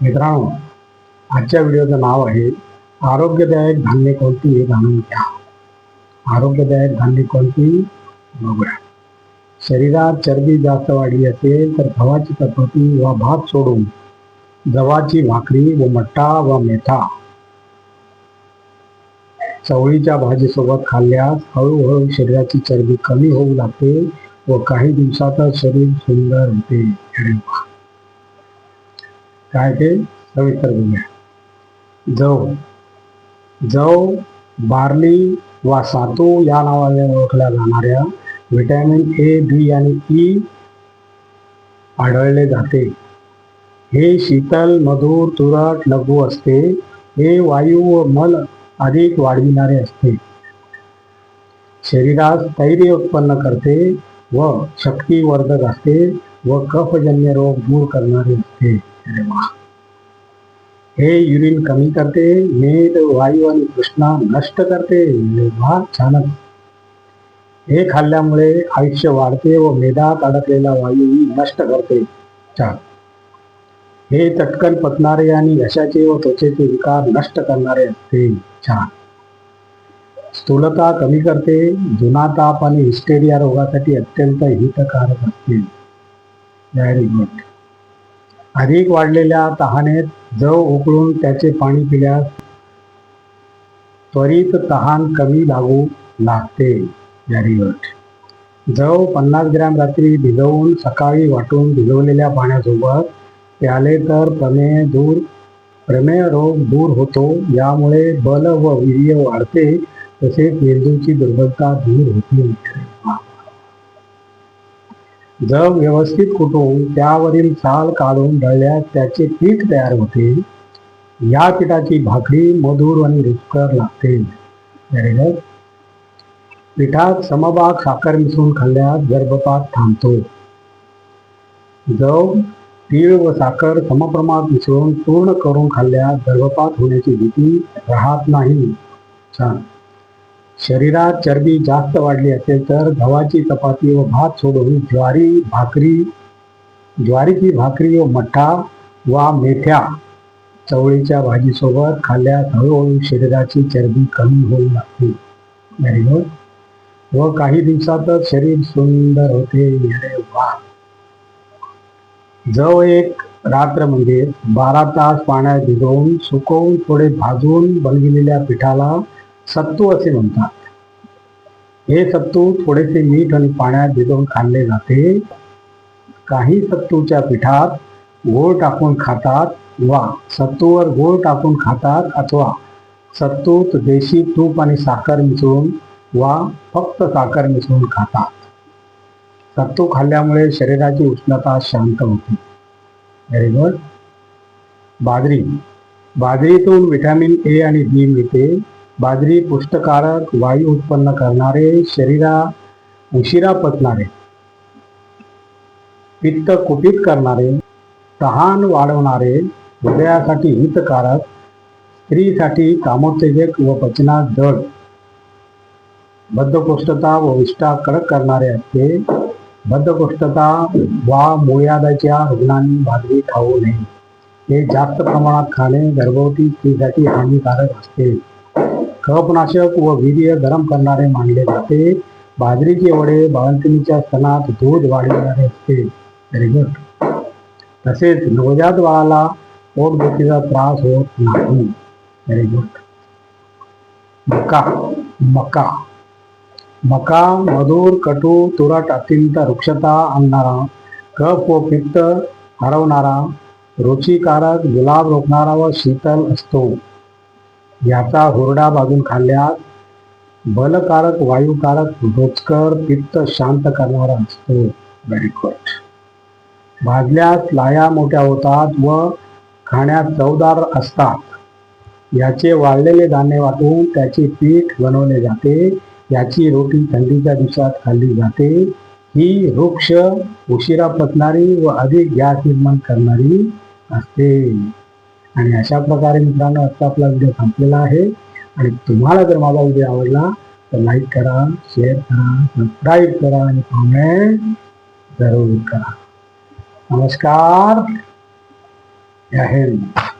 मित्रांनो, आजच्या व्हिडिओचं नाव आहे आरोग्यदायक धान्य कोणती हे जाणून घ्या. आरोग्यदायक धान्य कोणती बघूया. शरीरात चरबी जास्त वाढली असेल तर गव्हाची चपाती व भात सोडून जवाची भाकरी व मट्टा व मेथा चवळीच्या भाजीसोबत खाल्ल्यास हळूहळू शरीराची चरबी कमी होऊ लागते व काही दिवसातच शरीर सुंदर होते. काय ते सविस्तर बघूया. जव बार्ली वा सातू या नावाने ओळखल्या जाणाऱ्या व्हिटॅमिन ए, बी आणि ई आढळले जाते. हे शीतल, मधुर, तुरट, लघु असते. हे वायू व मल अधिक वाढविणारे असते. शरीरात स्थैर्य उत्पन्न करते व शक्तिवर्धक असते व कफजन्य रोग दूर करणारे असते. हे युरिन कमी करते, मेद, वायू आणि तृष्णा नष्ट करते. छानच. हे खाल्ल्यामुळे आयुष्य वाढते व मेदात अडकलेला वायू नष्ट करते. छान. हे चटकन पचणारे आणि घशाचे व त्वचेचे विकार नष्ट करणारे असते. छान. स्थूलता कमी करते. जुना ताप आणि हिस्टेरिया रोगासाठी अत्यंत हितकारक असते. Very good. अधिक वाढलेल्या तहानेत जव उकळून त्याचे पाणी पिल्यास त्वरित तहान कमी लागू लागते. Very good. जव 50 ग्रॅम रात्री भिजवून सकाळी वाटून भिजवलेल्या पाण्यासोबत प्याले तर प्रमेय रोग दूर होतो. यामुळे बल व वीर्य वाढते तसेच मेंदूची दुर्बलता दूर होते. जव व्यवस्थित कुटून त्यावरील साल काढून दळल्यास त्याचे पीठ तयार होते. या पिठाची भाकरी मधुर आणि रुचकर लागते. पिठात समभाग साखर मिसळून खाल्ल्यास गर्भपात थांबतो. जव, तीळ व साखर समप्रमाणात मिसळून पूर्ण करून खाल्ल्यास गर्भपात होण्याची भीती राहत नाही. छान. शरीरात चरबी जास्त वाढली असेल तर गव्हाची चपाती व भात सोडून ज्वारीची भाकरी व मठ्ठा वा मेथ्या चवळीच्या भाजीसोबत खाल्ल्यास हळूहळू शरीराची चरबी कमी होऊ लागते. Very good. व काही दिवसातच शरीर सुंदर होते. अरे वा. जव एक रात्र म्हणजे 12 तास पाण्यात भिजवून सुकवून थोडे भाजून बनविलेल्या पिठाला सत्तू असे म्हणतात. हे सत्तू थोडेसे मीठ आणि पाण्यात भिजवून खाल्ले जाते. काही सत्तूच्या पिठात गूळ टाकून खातात वा सत्तूवर गूळ टाकून खातात अथवा सत्तूत देशी तूप आणि साखर मिसळून वा फक्त साखर मिसळून खातात. सत्तू खाल्ल्यामुळे शरीराची उष्णता शांत होते. Very good. बाजरीतून व्हिटॅमिन ए आणि बी मिळते. बाजरी पुष्टकारक, वायू उत्पन्न करणारे, शरीरा उशिरा पचणारे, पित्त कुपित करणारे, तहान वाढवणारे, हृदयासाठी हितकारक, स्त्रीसाठी कामोत्तेजक व पचनात जड, बद्धकोष्ठता व विष्ठा कडक करणारे असते. बद्धकोष्ठता वा मूळव्याधाच्या रुग्णांनी बाजरी खाऊ नये. हे जास्त प्रमाणात खाणे गर्भवती स्त्रीसाठी हानिकारक असते. कफनाशक व वीर्य गरम करणारे मानले जाते. बाजरीचे वडे बाळंतिणीच्या स्तनात दूध वाढविणारे असते. Very good. तसेच नवजात बाळाला पोटदुखीचा त्रास होत नाही. Very good. मका मधुर, कटू, तुरट, अत्यंत रुक्षता आणणारा, कफ व पित्त हरवणारा, रुचिकारक, जुलाब रोखणारा व शीतल असतो. याचा हुरडा भाजून खाल्ल्यास बलकारक, वायुकारक, रुचकर, पित्त शांत करणारा असतो. Very good. भाजल्यास लाया मोठ्या होतात व खाण्यात चवदार असतात. याचे वाळलेले दाणे वाटून त्याचे पीठ बनवले जाते. याची रोटी थंडीच्या दिवसात खाल्ली जाते. ही वृक्ष उशिरा पचणारी व अधिक गॅस निर्माण करणारी असते. आणि अशा प्रकारे मित्रांनो आजचा आपला व्हिडिओ संपलेला आहे. आणि तुम्हाला जर माझा व्हिडिओ आवडला तर लाईक करा, शेअर करा, सबस्क्राईब करा आणि कमेंट जरूर करा. नमस्कार. जय हिंद.